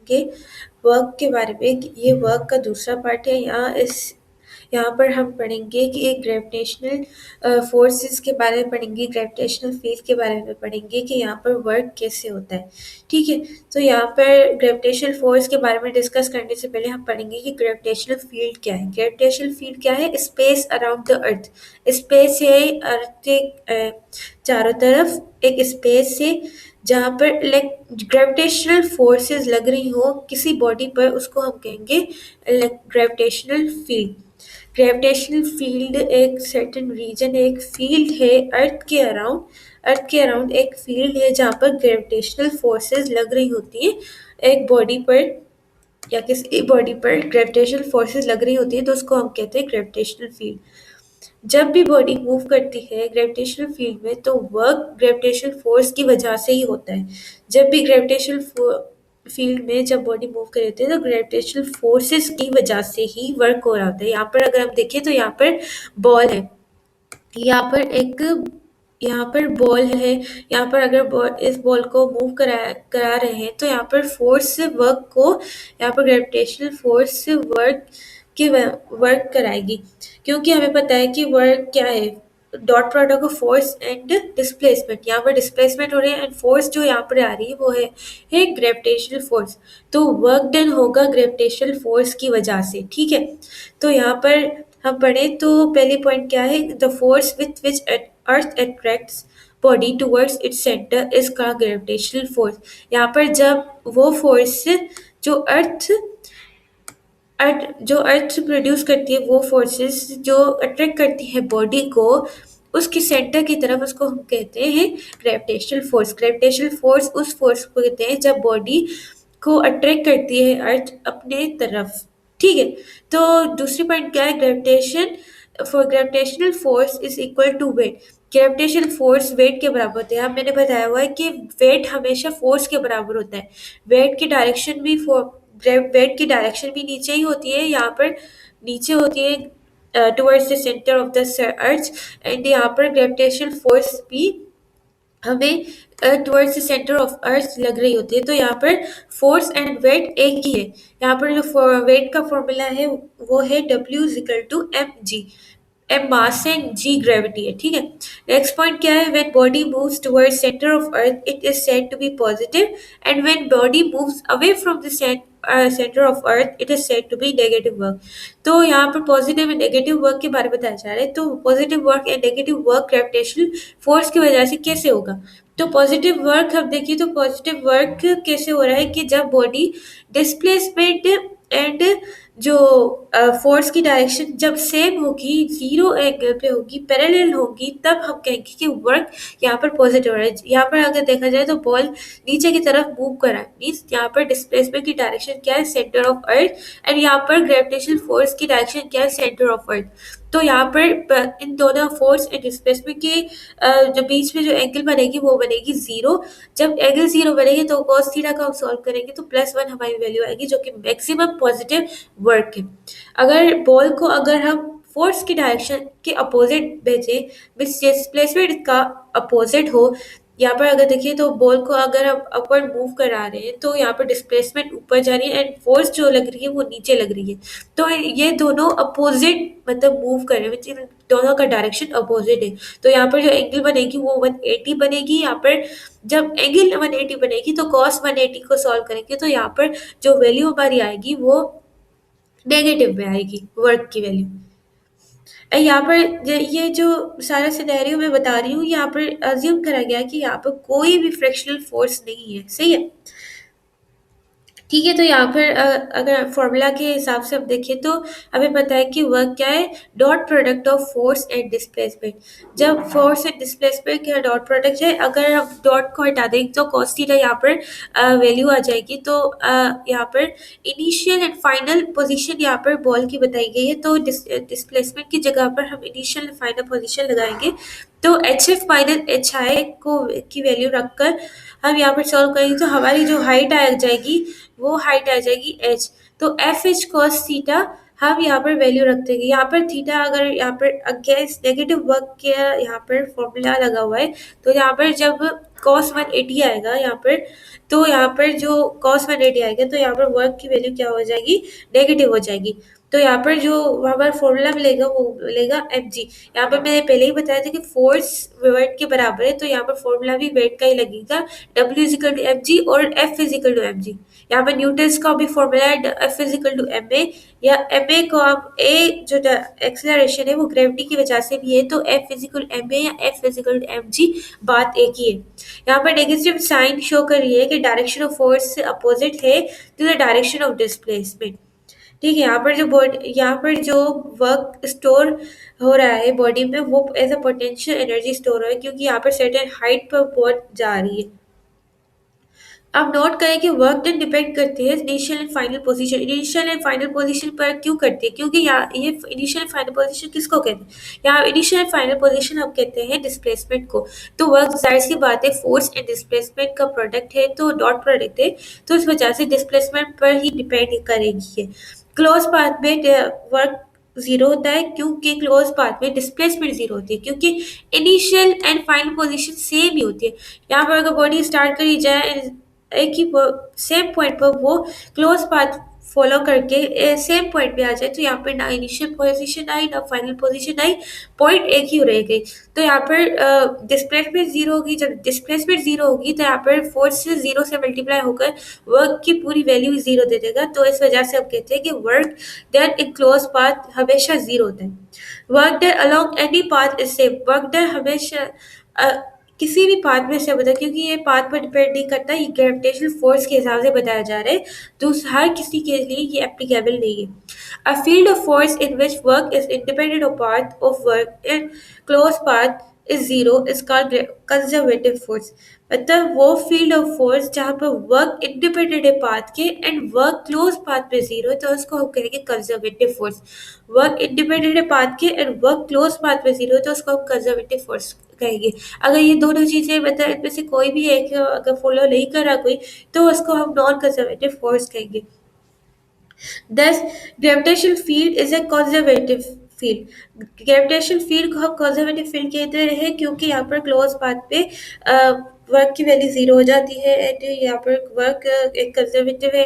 पढ़ेंगे वर्क के बारे में कि ये वर्क का दूसरा पार्ट है। यहाँ पर हम पढ़ेंगे कि एक ग्रेविटेशनल फोर्सेस के बारे में पढ़ेंगे, ग्रेविटेशनल फील्ड के बारे में पढ़ेंगे कि यहाँ पर वर्क कैसे होता है। ठीक है, तो यहाँ पर ग्रेविटेशनल फोर्स के बारे में डिस्कस करने से पहले हम पढ़ेंगे कि ग्रेविटेशनल फील्ड क्या है। ग्रेविटेशनल फील्ड क्या है? Space around the earth. Space है अर्थ के चारों तरफ एक स्पेस है जहाँ पर ग्रेविटेशनल फोर्सेस लग रही हो किसी बॉडी पर, उसको हम कहेंगे ग्रेविटेशनल फील्ड। ग्रेविटेशनल फील्ड एक सर्टेन रीजन, एक फील्ड है अर्थ के अराउंड एक फील्ड है जहाँ पर ग्रेविटेशनल फोर्सेस लग रही होती है एक बॉडी पर, या किसी बॉडी पर ग्रेविटेशनल फोर्सेस लग रही होती है तो उसको हम कहते हैं ग्रेविटेशनल फील्ड। जब भी बॉडी मूव करती है ग्रेविटेशनल फील्ड में तो वर्क ग्रेविटेशनल फोर्स की वजह से ही होता है। जब भी ग्रेविटेशनल फील्ड में जब बॉडी मूव कर रही होती है तो ग्रेविटेशनल फोर्सेस की वजह से ही वर्क हो रहा होता है। यहाँ पर अगर हम देखें तो यहाँ पर बॉल है, यहाँ पर एक यहाँ पर बॉल है, यहाँ पर अगर इस बॉल को मूव करा रहे हैं तो यहाँ पर फोर्स से वर्क को, यहाँ पर ग्रेविटेशनल फोर्स से वर्क कराएगी, क्योंकि हमें पता है कि वर्क क्या है, dot product of force and displacement. यहाँ पर डिस्प्लेसमेंट हो रही है एंड फोर्स जो यहाँ पर आ रही है वो है ग्रेविटेशनल फोर्स। तो वर्क डन होगा ग्रेविटेशनल फोर्स की वजह से। ठीक है, तो यहाँ पर हम पढ़े तो पहले पॉइंट क्या है, the force with which earth attracts body towards its centre is का ग्रेविटेशनल फोर्स। यहाँ पर जब वो फोर्स जो अर्थ अर्थ प्रोड्यूस करती है, वो फोर्सेस जो अट्रैक्ट करती है बॉडी को उसके सेंटर की तरफ, उसको हम कहते हैं ग्रेविटेशनल फोर्स। ग्रेविटेशनल फोर्स उस फोर्स को कहते हैं जब बॉडी को अट्रैक्ट करती है अर्थ अपने तरफ। ठीक है, तो दूसरी पॉइंट क्या है, gravitational force is equal to weight. Gravitational force weight के बराबर होता है। अब मैंने बताया हुआ है कि वेट हमेशा फोर्स के बराबर होता है। वेट की डायरेक्शन भी वेट की डायरेक्शन भी नीचे ही होती है, यहाँ पर नीचे होती है towards the centre of the earth, and यहाँ पर ग्रेविटेशनल फोर्स भी हमें टुवर्ड्स द सेंटर ऑफ अर्थ लग रही होती है। तो यहाँ पर फोर्स एंड वेट एक ही है। यहाँ पर जो वेट का फॉर्मूला है वो है W=mg। एम मास है, जी ग्रेविटी है। ठीक है, नेक्स्ट पॉइंट क्या है, when body moves towards centre of earth it is said to be positive and when body moves away from the centre of earth it is said to be negative work. तो यहाँ पर positive and negative work के बारे में बताया जा रहा है। तो positive work and negative work gravitational force की वजह से कैसे होगा। तो पॉजिटिव वर्क हम देखिए तो पॉजिटिव वर्क कैसे हो रहा है कि जब बॉडी डिस्प्लेसमेंट एंड जो फोर्स की डायरेक्शन जब सेम होगी, जीरो एंगल पे होगी, पैरेलल होगी, तब हम कहेंगे कि वर्क यहाँ पर पॉजिटिव हो रहा है। यहाँ पर अगर देखा जाए तो बॉल नीचे की तरफ मूव कर रहा है, मीन्स यहाँ पर डिस्प्लेसमेंट की डायरेक्शन क्या है, सेंटर ऑफ अर्थ, एंड यहाँ पर ग्रेविटेशनल फोर्स की डायरेक्शन क्या है, सेंटर ऑफ अर्थ। तो यहाँ पर इन दोनों फोर्स एंड डिस्प्लेसमेंट के जो बीच में जो एंगल बनेगी वो बनेगी जीरो। जब एंगल जीरो बनेगी तो cos थीटा का हम सॉल्व करेंगे तो +1 हमारी वैल्यू आएगी, जो कि मैक्सिमम पॉजिटिव वर्क है। अगर बॉल को अगर हम फोर्स की डायरेक्शन के अपोजिट भेजें, डिस्प्लेसमेंट का अपोजिट हो, यहाँ पर अगर देखिए तो बॉल को अगर हम अपवर्ड मूव करा रहे हैं तो यहाँ पर डिस्प्लेसमेंट ऊपर जा रही है एंड फोर्स जो लग रही है वो नीचे लग रही है। तो ये दोनों अपोजिट मतलब मूव कर रहे हैं, दोनों का डायरेक्शन अपोजिट है। तो यहाँ पर जो एंगल बनेगी वो 180 बनेगी। यहाँ पर जब एंगल 180 बनेगी तो cos 180 को सॉल्व करेंगे तो यहाँ पर जो वैल्यू हमारी आएगी वो नेगेटिव में आएगी, वर्क की वैल्यू। यहाँ पर ये जो सारा सिनेरियो मैं बता रही हूँ, यहाँ पर अज्यूम करा गया कि यहाँ पर कोई भी फ्रिक्शनल फोर्स नहीं है। सही है, ठीक है। तो यहाँ पर अगर फॉर्मूला के हिसाब से हम देखें तो हमें पता है कि वर्क क्या है, dot product of force and displacement. जब फोर्स एंड डिस्प्लेसमेंट का डॉट प्रोडक्ट है, अगर हम डॉट को हटा देंगे तो cos थीटा यहाँ पर वैल्यू आ जाएगी। तो यहाँ पर इनिशियल एंड फाइनल पोजीशन यहाँ पर बॉल की बताई गई है, तो डिस्प्लेसमेंट की जगह पर हम इनिशियल एंड फाइनल पोजीशन लगाएंगे। तो HF माइनस HI की वैल्यू रखकर हम यहाँ पर सॉल्व करेंगे तो हमारी जो हाइट आ जाएगी वो हाइट आ जाएगी h। तो FH cos थीटा हम यहाँ पर वैल्यू रखते हैं, यहाँ पर थीटा अगर यहाँ पर अगेंस्ट नेगेटिव वर्क के यहाँ पर फॉर्मूला लगा हुआ है, तो यहाँ पर जब cos 180 आएगा यहाँ पर, तो यहाँ पर जो cos 180 आएगा तो यहाँ पर वर्क की वैल्यू क्या हो जाएगी, नेगेटिव हो जाएगी। तो यहाँ पर जो वहाँ पर फॉर्मूला मिलेगा वो मिलेगा mg। यहाँ पर मैंने पहले ही बताया था कि फोर्स वेट के बराबर है, तो यहाँ पर फॉर्मूला भी वेट का ही लगेगा, W is equal to M G और F is equal to M G. यहाँ पर न्यूटन्स का भी फॉर्मूला है F is equal to M A, या एम ए को आप ए जो एक्सेलरेशन है वो ग्रेविटी की वजह से भी है, तो F इजिकल एम ए या F is equal to M G बात एक ही है। यहाँ पर नेगेटिव साइन शो कर रही है कि डायरेक्शन ऑफ फोर्स से अपोजिट है to the direction of displacement. ठीक है, यहाँ पर जो बॉडी, यहाँ पर जो वर्क स्टोर हो रहा है बॉडी में वो as a potential energy store हो रहा है, क्योंकि यहाँ पर सर्टेन हाइट पर पहुंच जा रही है। अब नोट करें कि वर्क डन डिपेंड करती है initial and final position. Initial and final position पर क्यों करती है, क्योंकि यहाँ ये इनिशियल एंड फाइनल पोजीशन किसको कहते हैं, यहाँ इनिशियल एंड फाइनल पोजीशन हम कहते हैं डिस्प्लेसमेंट को। तो वर्क जाहिर सी बात है फोर्स एंड डिस्प्लेसमेंट का प्रोडक्ट है, तो डॉट प्रोडक्ट है, तो इस वजह से डिस्प्लेसमेंट पर ही डिपेंड करेगी ये। क्लोज पाथ में वर्क जीरो होता है, क्योंकि क्लोज पाथ में डिस्प्लेसमेंट जीरो होती है, क्योंकि initial and final position same ही होती है। यहाँ पर अगर बॉडी स्टार्ट करी जाए एक ही सेम पॉइंट पर, वो क्लोज पाथ फॉलो करके सेम पॉइंट पे आ जाए, तो यहाँ पर ना इनिशियल पोजीशन आई ना फाइनल पोजीशन आई, पॉइंट एक ही रह गई। तो यहाँ पर डिस्प्लेसमेंट जीरो होगी, जब डिस्प्लेसमेंट जीरो होगी तो यहाँ पर फोर्स से जीरो से मल्टीप्लाई होकर वर्क की पूरी वैल्यू जीरो दे देगा। तो इस वजह से हम कहते हैं कि work done in close path हमेशा जीरो होता है। Work done along any path is same, work done हमेशा किसी भी पाथ में से होता है, क्योंकि ये पाथ पर डिपेंड नहीं करता, ये ग्रेविटेशनल फोर्स के हिसाब से बताया जा रहा है, तो हर किसी के लिए ये एप्लीकेबल नहीं है। A field of force in which work is independent of path of work in close path is zero is called conservative force. मतलब वो फील्ड ऑफ फोर्स जहाँ पर वर्क इंडिपेंडेंट है पाथ के एंड वर्क क्लोज पाथ पे zero है, तो उसको हम कहेंगे कंजर्वेटिव फोर्स। वर्क इंडिपेंडेंट है पाथ के एंड वर्क क्लोज पाथ पे जीरो है, तो उसको हम कंजर्वेटिव फोर्स कहेंगे। अगर ये दोनों चीजें मतलब इनमें से कोई भी एक अगर फॉलो नहीं कर रहा कोई, तो उसको हम नॉन कंजर्वेटिव फोर्स कहेंगे। Thus, gravitational field is a conservative field. Gravitational field को हम कंजर्वेटिव फील्ड कहते हैं, क्योंकि यहाँ पर क्लोज पाथ पे वर्क की वैल्यू जीरो हो जाती है एंड यहाँ पर वर्क एक कंजर्वेटिव है,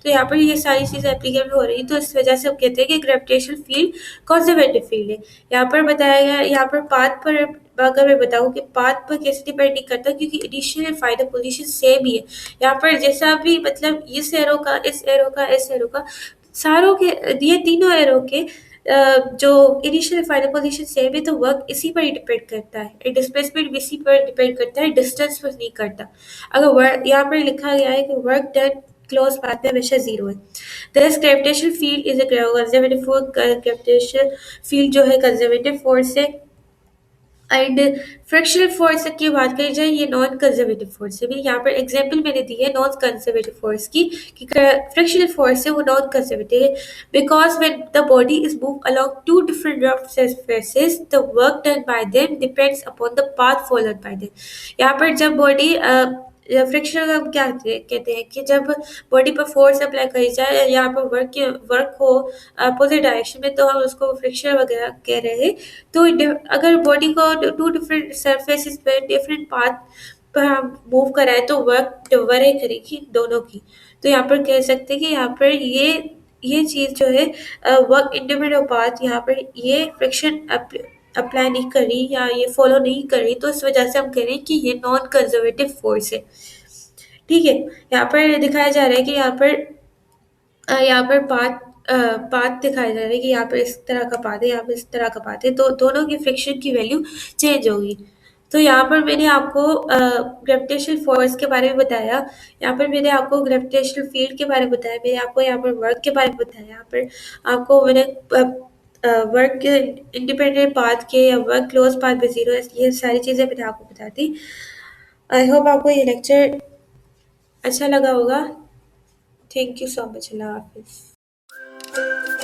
तो यहाँ पर ये सारी चीज़ें एप्लीकेबल हो रही है, तो इस वजह से हम कहते हैं कि ग्रेविटेशनल फील्ड कंजर्वेटिव फील्ड है। यहाँ पर बताया गया, यहाँ पर पाथ पर अगर मैं बताऊँ कि पाथ पर कैसे डिपेंड नहीं करता, क्योंकि initial and final position same ही है। यहाँ पर जैसा भी मतलब इस एरो का इस एरो का इस एरो का सारों के ये तीनों एरो के जो इनिशियल फाइनल पोजीशन सेम है, तो वर्क इसी पर ही डिपेंड करता है, डिस्प्लेसमेंट भी इसी पर डिपेंड करता है, डिस्टेंस पर नहीं करता। अगर वर्क यहाँ पर लिखा गया है कि वर्क डन क्लोज पाथ में हमेशा जीरो है। दस gravitational field is a conservative force, gravitational field जो है कंजर्वेटिव फोर्स है। एंड फ्रिक्शनल फोर्स की बात करी जाए, ये नॉन कंजर्वेटिव फोर्स है। भी यहाँ पर एग्जांपल मैंने दी है नॉन कंजर्वेटिव फोर्स की, कि फ्रिक्शनल फोर्स है वो नॉन कंजर्वेटिव है, because when the body is move along to different rough surfaces the work done by them depends upon the path followed by them. यहाँ पर जब बॉडी फ्रिक्शन हम क्या कहते हैं कि जब बॉडी पर फोर्स अप्लाई करी जाए, यहाँ पर वर्क हो अपोजिट डायरेक्शन में, तो हम उसको फ्रिक्शन वगैरह कह रहे हैं। तो अगर बॉडी को टू डिफरेंट सरफेसेस पे डिफरेंट पाथ पर हम मूव कराए, तो वर्क वरे करेगी दोनों की। तो यहाँ पर कह सकते हैं कि यहाँ पर ये चीज़ जो है वर्क इंडिपेंडेंट पाथ, यहाँ पर ये फ्रिक्शन अप्लाई नहीं करी या ये फॉलो नहीं करी, तो इस वजह से हम कह रहे हैं कि ये नॉन कंजर्वेटिव फोर्स है। ठीक है, यहाँ पर दिखाया जा रहा है कि यहाँ पर पाथ दिखाया जा रहा है कि यहाँ पर इस तरह का पाथ है, यहाँ पर इस तरह का पाथ है, तो दोनों की फ्रिक्शन की वैल्यू चेंज होगी। तो यहाँ पर मैंने आपको ग्रेविटेशनल फोर्स के बारे में बताया, यहाँ पर मैंने आपको ग्रेविटेशनल फील्ड के बारे में बताया, मैंने आपको यहाँ पर वर्क के बारे में बताया, यहाँ पर आपको मैंने वर्क इंडिपेंडेंट पाथ के या वर्क क्लोज पाथ पे जीरो, ये सारी चीज़ें मैंने आपको बता दी। आई होप आपको ये लेक्चर अच्छा लगा होगा। Thank you so much. अल्लाह हाफिज़।